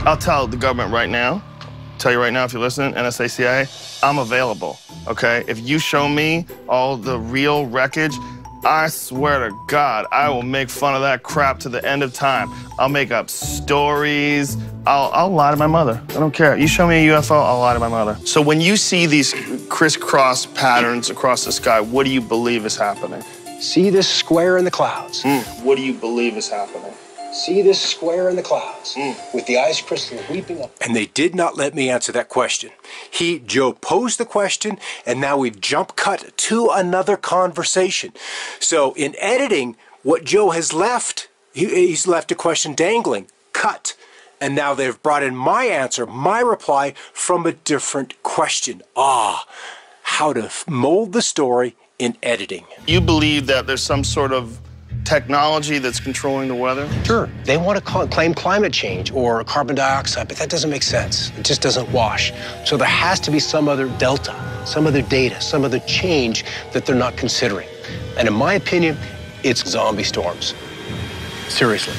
I'll tell the government right now, tell you right now if you're listening, NSA, CIA, I'm available, okay? If you show me all the real wreckage, I swear to God, I will make fun of that crap to the end of time. I'll make up stories. I'll lie to my mother. I don't care. You show me a UFO, I'll lie to my mother. So when you see these crisscross patterns across the sky, what do you believe is happening? See this square in the clouds? What do you believe is happening? See this square in the clouds with the ice crystal leaping up? And they did not let me answer that question. Joe posed the question, and now we've jump cut to another conversation. So in editing, what Joe has left, he's left a question dangling, cut. And now they've brought in my answer, my reply from a different question. How to mold the story in editing. You believe that there's some sort of technology that's controlling the weather? Sure. They want to claim climate change or carbon dioxide, but that doesn't make sense. It just doesn't wash. So there has to be some other delta, some other data, some other change that they're not considering. And in my opinion, it's zombie storms. Seriously.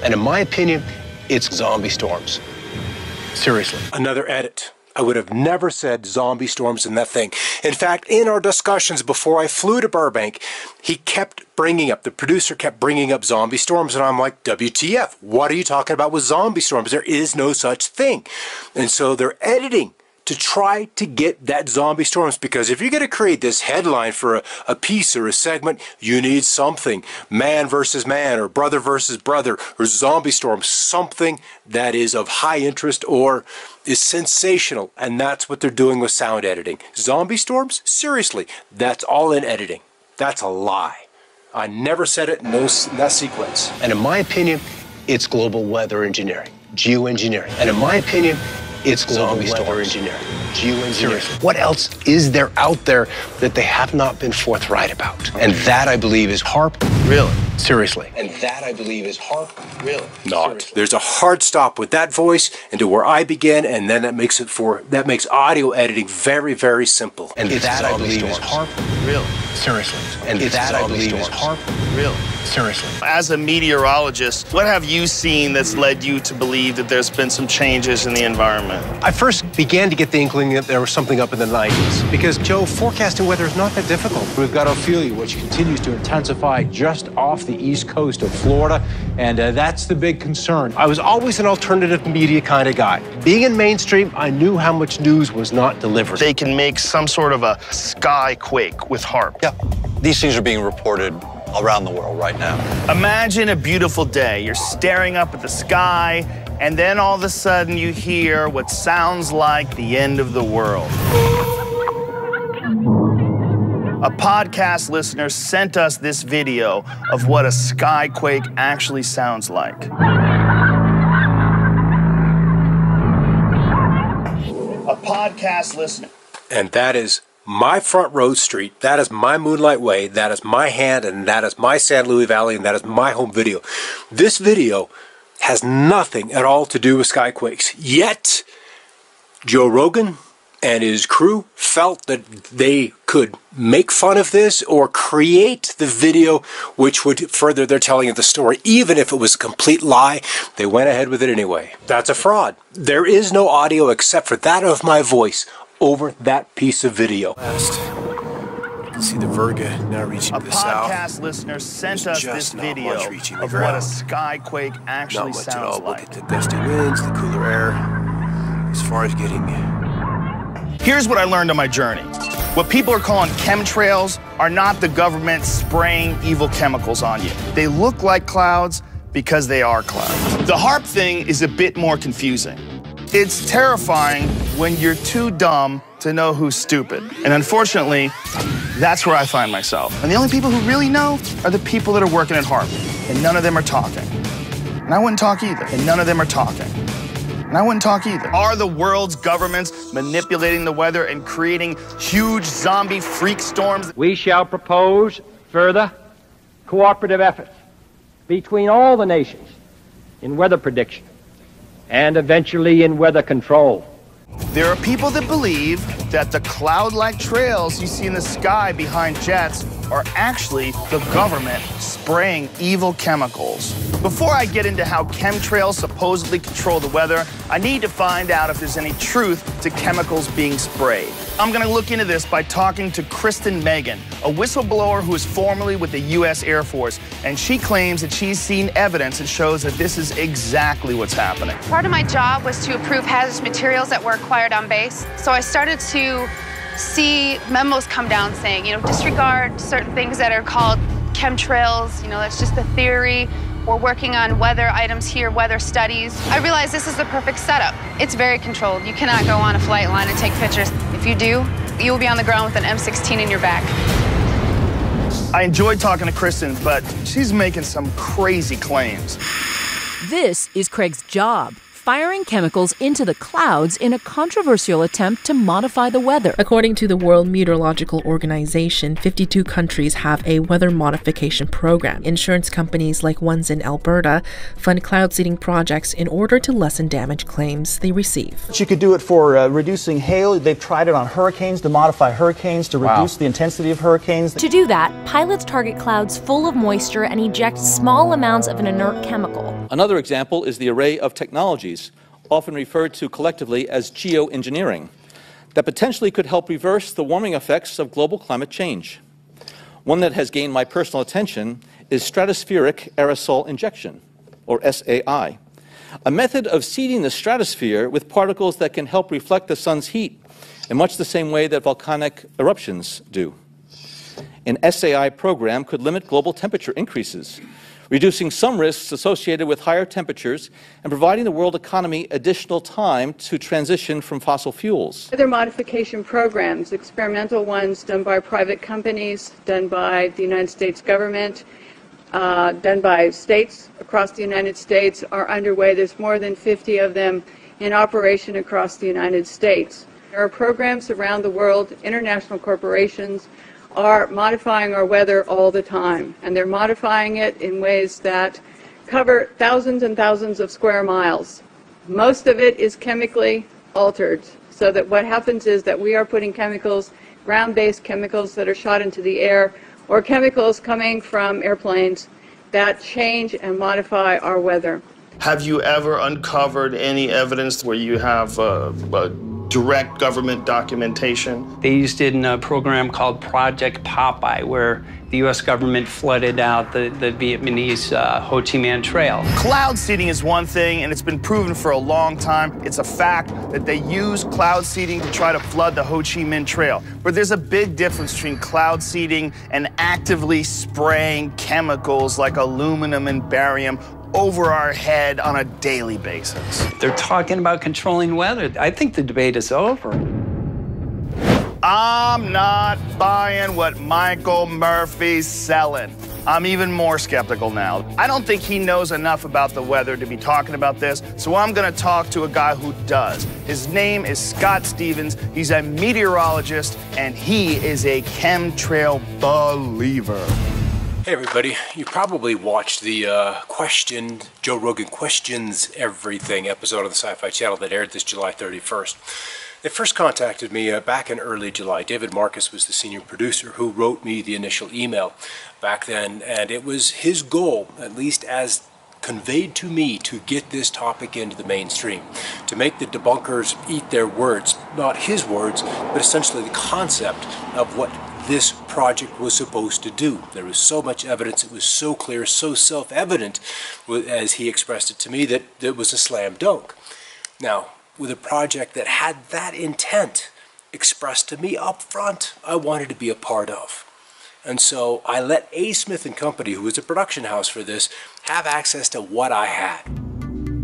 And in my opinion, it's zombie storms. Seriously. Another edit. I would have never said zombie storms in that thing. In fact, in our discussions before I flew to Burbank, the producer kept bringing up zombie storms, and I'm like, WTF, what are you talking about with zombie storms? There is no such thing. And so they're editing to try to get that zombie storms, because if you're going to create this headline for a piece or a segment, you need something. Man versus man, or brother versus brother, or zombie storm, something that is of high interest or is sensational, and that's what they're doing with sound editing. Zombie storms? Seriously, that's all in editing. That's a lie. I never said it in that sequence. And in my opinion, it's global weather engineering, geoengineering. And in my opinion, it's global weather engineering, geoengineering. What else is there out there that they have not been forthright about? And that, I believe, is HAARP. Really? Seriously. And that, I believe, is HAARP. Really? Not. Seriously. There's a hard stop with that voice and to where I begin, and then that makes audio editing very, very simple. And that, I believe, is HAARP. Really? Seriously. And that, I believe, is HAARP. Really? Seriously. As a meteorologist, what have you seen that's led you to believe that there's been some changes in the environment? I first began to get the inkling that there was something up in the 90s. Because, Joe, forecasting weather is not that difficult. We've got Ophelia, which continues to intensify just off the east coast of Florida, and that's the big concern. I was always an alternative media kind of guy. Being in mainstream, I knew how much news was not delivered. They can make some sort of a sky quake with HAARP. Yeah, these things are being reported around the world right now. Imagine a beautiful day. You're staring up at the sky, and then all of a sudden you hear what sounds like the end of the world. A podcast listener sent us this video of what a skyquake actually sounds like. A podcast listener. And that is my front row street, that is my Moonlight Way, that is my hand, and that is my San Luis Valley, and that is my home video. This video has nothing at all to do with skyquakes. Yet, Joe Rogan and his crew felt that they could make fun of this or create the video which would further their telling of the story. Even if it was a complete lie, they went ahead with it anyway. That's a fraud. There is no audio except for that of my voice over that piece of video. You can see the Virga now reaching the south. A podcast listener sent us this video of what a skyquake actually sounds like. Not much at all. Look at the gusty winds, the cooler air. As far as getting... Here's what I learned on my journey. What people are calling chemtrails are not the government spraying evil chemicals on you. They look like clouds because they are clouds. The HAARP thing is a bit more confusing. It's terrifying when you're too dumb to know who's stupid. And unfortunately, that's where I find myself. And the only people who really know are the people that are working at HAARP. And none of them are talking. And I wouldn't talk either. And none of them are talking. And I wouldn't talk either. Are the world's governments manipulating the weather and creating huge zombie freak storms? We shall propose further cooperative efforts between all the nations in weather prediction and eventually in weather control. There are people that believe that the cloud-like trails you see in the sky behind jets are actually the government spraying evil chemicals. Before I get into how chemtrails supposedly control the weather, I need to find out if there's any truth to chemicals being sprayed. I'm going to look into this by talking to Kristen Megan, a whistleblower who is formerly with the U.S. Air Force, and she claims that she's seen evidence that shows that this is exactly what's happening. Part of my job was to approve hazardous materials that were acquired on base, so I started to see memos come down saying, disregard certain things that are called chemtrails, that's just a theory. We're working on weather items here, weather studies. I realized this is the perfect setup. It's very controlled. You cannot go on a flight line and take pictures. If you do, you will be on the ground with an M16 in your back. I enjoyed talking to Kristen, but she's making some crazy claims. This is Craig's job, firing chemicals into the clouds in a controversial attempt to modify the weather. According to the World Meteorological Organization, 52 countries have a weather modification program. Insurance companies, like ones in Alberta, fund cloud seeding projects in order to lessen damage claims they receive. You could do it for reducing hail. They've tried it on hurricanes to modify hurricanes, to reduce the intensity of hurricanes. To do that, pilots target clouds full of moisture and eject small amounts of an inert chemical. Another example is the array of technologies, often referred to collectively as geoengineering, that potentially could help reverse the warming effects of global climate change. One that has gained my personal attention is stratospheric aerosol injection, or SAI, a method of seeding the stratosphere with particles that can help reflect the sun's heat in much the same way that volcanic eruptions do. An SAI program could limit global temperature increases, reducing some risks associated with higher temperatures and providing the world economy additional time to transition from fossil fuels. Other modification programs, experimental ones done by private companies, done by the United States government, done by states across the United States, are underway. There's more than 50 of them in operation across the United States. There are programs around the world, international corporations, are modifying our weather all the time, and they're modifying it in ways that cover thousands and thousands of square miles. Most of it is chemically altered, so that what happens is that we are putting chemicals, ground-based chemicals that are shot into the air, or chemicals coming from airplanes that change and modify our weather. Have you ever uncovered any evidence where you have direct government documentation? They used it in a program called Project Popeye, where the U.S. government flooded out the Vietnamese Ho Chi Minh Trail. Cloud seeding is one thing, and it's been proven for a long time. It's a fact that they use cloud seeding to try to flood the Ho Chi Minh Trail. But there's a big difference between cloud seeding and actively spraying chemicals like aluminum and barium over our head on a daily basis. They're talking about controlling weather. I think the debate is over. I'm not buying what Michael Murphy's selling. I'm even more skeptical now. I don't think he knows enough about the weather to be talking about this, so I'm gonna talk to a guy who does. His name is Scott Stevens. He's a meteorologist, and he is a chemtrail believer. Hey everybody, you probably watched the Joe Rogan Questions Everything episode of the Sci-Fi Channel that aired this July 31st. They first contacted me back in early July. David Marcus was the senior producer who wrote me the initial email back then, and it was his goal, at least as conveyed to me, to get this topic into the mainstream, to make the debunkers eat their words, not his words, but essentially the concept of what this project was supposed to do. There was so much evidence, it was so clear, so self-evident, as he expressed it to me, that it was a slam dunk. Now, with a project that had that intent expressed to me up front, I wanted to be a part of. And so I let A. Smith & Company, who was the production house for this, have access to what I had.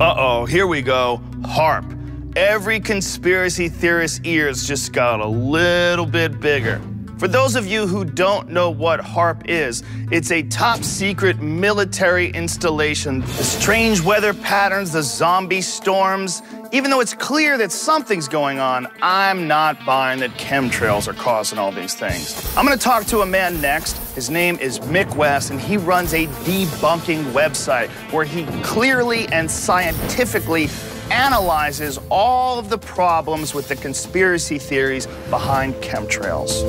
Uh-oh, here we go. HAARP. Every conspiracy theorist's ears just got a little bit bigger. For those of you who don't know what HAARP is, it's a top-secret military installation. The strange weather patterns, the zombie storms. Even though it's clear that something's going on, I'm not buying that chemtrails are causing all these things. I'm gonna talk to a man next. His name is Mick West, and he runs a debunking website where he clearly and scientifically analyzes all of the problems with the conspiracy theories behind chemtrails.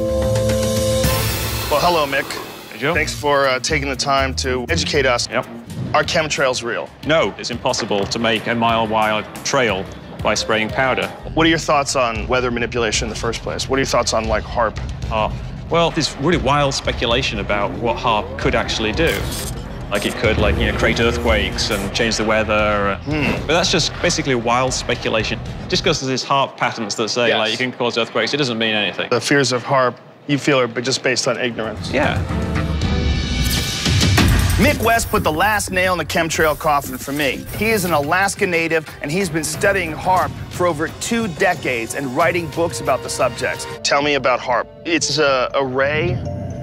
Well, hello, Mick. Hey, Joe. Thanks for taking the time to educate us. Yep. Are chemtrails real? No, it's impossible to make a mile-wide trail by spraying powder. What are your thoughts on weather manipulation in the first place? What are your thoughts on, like, HAARP? Well, there's really wild speculation about what HAARP could actually do. Like it could, like, create earthquakes and change the weather. But that's just basically wild speculation. Just because there's HAARP patents that say, like, you can cause earthquakes, it doesn't mean anything. The fears of HAARP, you feel, are just based on ignorance. Yeah. Mick West put the last nail in the chemtrail coffin for me. He is an Alaska native, and he's been studying HAARP for over 2 decades and writing books about the subjects. Tell me about HAARP. It's an array?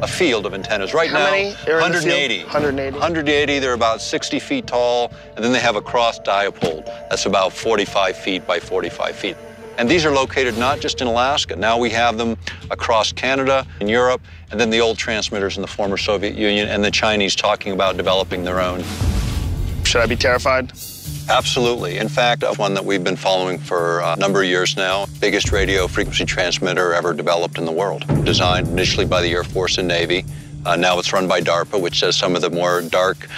A field of antennas. Right How now, many are in the field? 180. 180. 180, they're about 60 feet tall, and then they have a cross diapole. That's about 45 feet by 45 feet. And these are located not just in Alaska. Now we have them across Canada and Europe, and then the old transmitters in the former Soviet Union, and the Chinese talking about developing their own. Should I be terrified? Absolutely. In fact, one that we've been following for a number of years now, biggest radio frequency transmitter ever developed in the world. Designed initially by the Air Force and Navy. Now it's run by DARPA, which does some of the more dark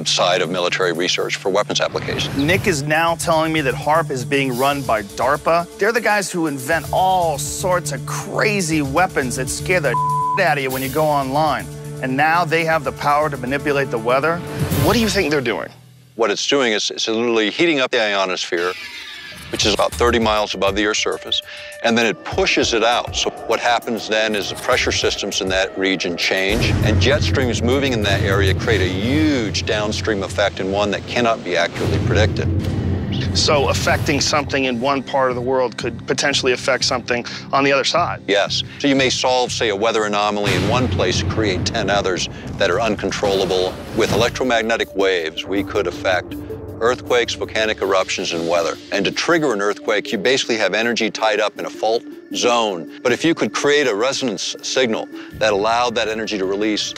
side of military research for weapons applications. Nick is now telling me that HAARP is being run by DARPA. They're the guys who invent all sorts of crazy weapons that scare the out of you when you go online. And now they have the power to manipulate the weather. What do you think they're doing? What it's doing is it's literally heating up the ionosphere, which is about 30 miles above the Earth's surface, and then it pushes it out. So what happens then is the pressure systems in that region change, and jet streams moving in that area create a huge downstream effect, and one that cannot be accurately predicted. So affecting something in one part of the world could potentially affect something on the other side? Yes. So you may solve, say, a weather anomaly in one place and create 10 others that are uncontrollable. With electromagnetic waves, we could affect earthquakes, volcanic eruptions, and weather. And to trigger an earthquake, you basically have energy tied up in a fault zone. But if you could create a resonance signal that allowed that energy to release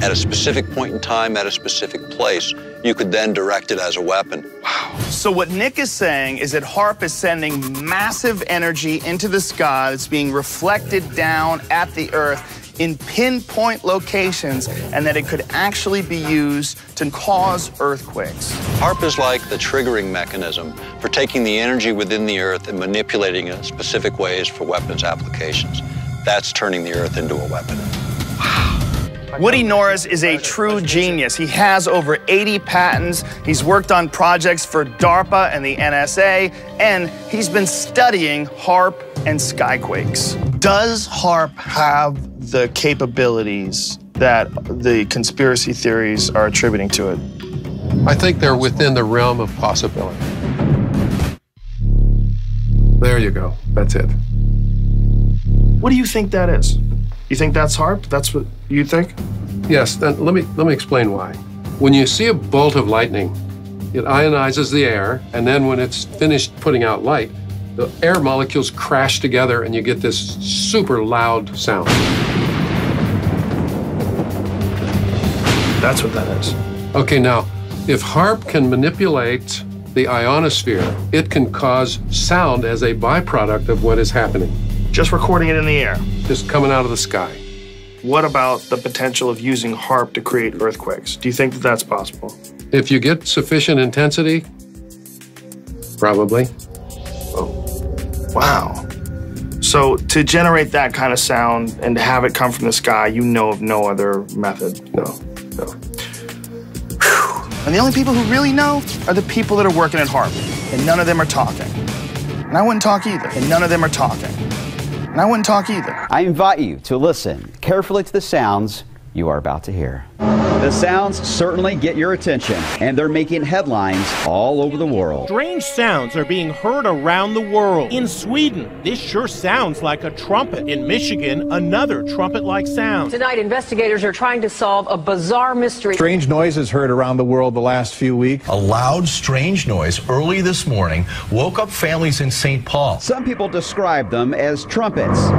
at a specific point in time, at a specific place, you could then direct it as a weapon. Wow. So what Nick is saying is that HAARP is sending massive energy into the sky that's being reflected down at the Earth in pinpoint locations, and that it could actually be used to cause earthquakes. HAARP is like the triggering mechanism for taking the energy within the Earth and manipulating it in specific ways for weapons applications. That's turning the Earth into a weapon. Woody Norris is a true genius. He has over 80 patents. He's worked on projects for DARPA and the NSA, and he's been studying HAARP and skyquakes. Does HAARP have the capabilities that the conspiracy theories are attributing to it? I think they're within the realm of possibility. There you go. That's it. What do you think that is? You think that's HAARP? That's what you think? Yes, then let me explain why. When you see a bolt of lightning, it ionizes the air, and then when it's finished putting out light, the air molecules crash together and you get this super loud sound. That's what that is. Okay, now, if HAARP can manipulate the ionosphere, it can cause sound as a byproduct of what is happening. Just recording it in the air? Just coming out of the sky. What about the potential of using HAARP to create earthquakes? Do you think that that's possible? If you get sufficient intensity, probably. Oh. Wow. So to generate that kind of sound and to have it come from the sky, you know of no other method? No. And the only people who really know are the people that are working at HAARP, and none of them are talking. And I wouldn't talk either, and none of them are talking. And I wouldn't talk either. I invite you to listen carefully to the sounds you are about to hear. The sounds certainly get your attention, and they're making headlines all over the world. Strange sounds are being heard around the world. In Sweden, this sure sounds like a trumpet. In Michigan, another trumpet-like sound. Tonight, investigators are trying to solve a bizarre mystery. Strange noises heard around the world the last few weeks. A loud, strange noise early this morning woke up families in St. Paul. Some people describe them as trumpets.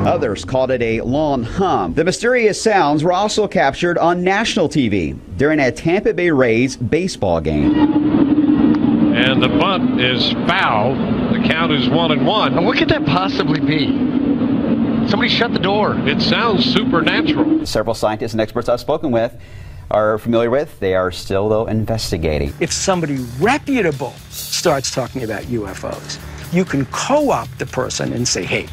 Others called it a long hum. The mysterious sounds were also captured on national TV during a Tampa Bay Rays baseball game. And the bunt is foul. The count is 1-1. Now what could that possibly be? Somebody shut the door. It sounds supernatural. Several scientists and experts I've spoken with are familiar with. They are still, though, investigating. If somebody reputable starts talking about UFOs, you can co-opt the person and say, hey,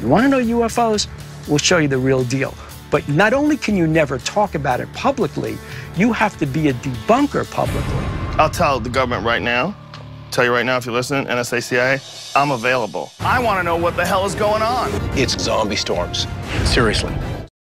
you want to know UFOs? We'll show you the real deal. But not only can you never talk about it publicly, you have to be a debunker publicly. I'll tell the government right now, tell you right now if you're listening, NSA, CIA, I'm available. I want to know what the hell is going on. It's zombie storms. Seriously.